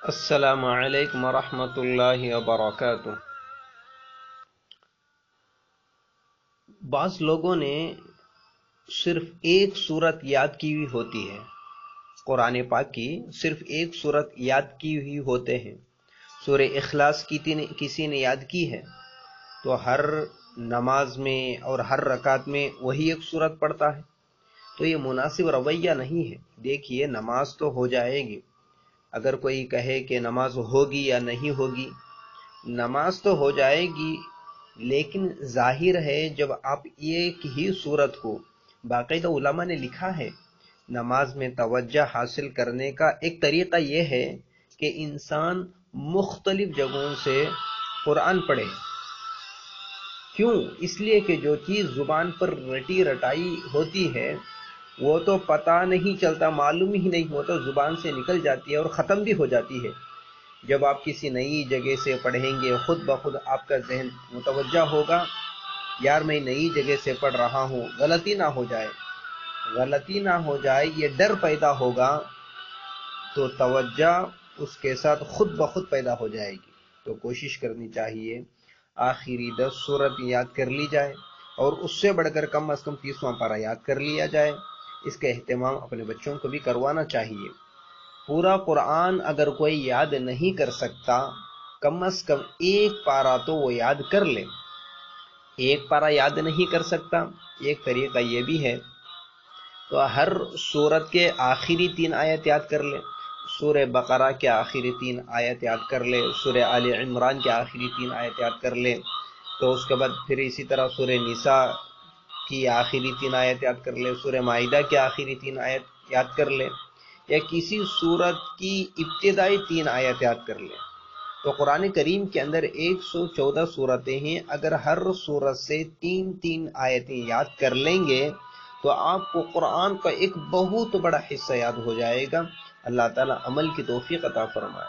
السلام علیکم ورحمۃ اللہ وبرکاتہ۔ بعض لوگوں نے صرف ایک صورت یاد کی ہوئی ہوتی ہے، قرآن پاک کی صرف ایک صورت یاد کی ہوئی ہوتے ہیں۔ سورہ اخلاص کسی نے یاد کی ہے تو ہر نماز میں اور ہر رکعت میں وہی ایک صورت پڑھتا ہے، تو یہ مناسب رویہ نہیں ہے۔ دیکھیے، نماز تو ہو جائے گی، اگر کوئی کہے کہ نماز ہوگی یا نہیں ہوگی، نماز تو ہو جائے گی، لیکن ظاہر ہے جب آپ ایک ہی صورت کو، باقاعدہ علماء نے لکھا ہے نماز میں توجہ حاصل کرنے کا ایک طریقہ یہ ہے کہ انسان مختلف جگہوں سے قرآن پڑھے۔ کیوں؟ اس لیے کہ جو چیز زبان پر رٹی رٹائی ہوتی ہے وہ تو پتہ نہیں چلتا، معلوم ہی نہیں ہوتا، زبان سے نکل جاتی ہے اور ختم بھی ہو جاتی ہے۔ جب آپ کسی نئی جگہ سے پڑھیں گے، خود بخود آپ کا ذہن متوجہ ہوگا، یار میں نئی جگہ سے پڑھ رہا ہوں، غلطی نہ ہو جائے، یہ ڈر پیدا ہوگا، تو توجہ اس کے ساتھ خود بخود پیدا ہو جائے گی۔ تو کوشش کرنی چاہیے آخری 10 سورت یاد کر لی جائے، اور اس سے بڑھ کر کم از کم 30واں پارہ یاد کر لیا جائے۔ اس کا اہتمام اپنے بچوں کو بھی کروانا چاہیے۔ پورا قرآن اگر کوئی یاد نہیں کر سکتا، کم از کم ایک پارہ تو وہ یاد کر لے۔ ایک پارہ یاد نہیں کر سکتا، ایک طریقہ یہ بھی ہے، تو ہر سورت کے آخری 3 آیت یاد کر لے۔ سورہ بقرہ کے آخری 3 آیت یاد کر لے، سورہ آل عمران کے آخری 3 آیت یاد کر لے، تو اس کے بعد پھر اسی طرح سورہ نساء کی آخری 3 آیت یاد کر لے، سورہ مائدہ کے آخری 3 آیت یاد کر لے، یا کسی سورت کی ابتدائی 3 آیت یاد کر لے۔ تو قرآن کریم کے اندر 114 سورتیں ہیں، اگر ہر سورت سے 3 آیتیں یاد کر لیں گے تو آپ کو قرآن کا ایک بہت بڑا حصہ یاد ہو جائے گا۔ اللہ تعالیٰ عمل کی توفیق عطا فرمائے۔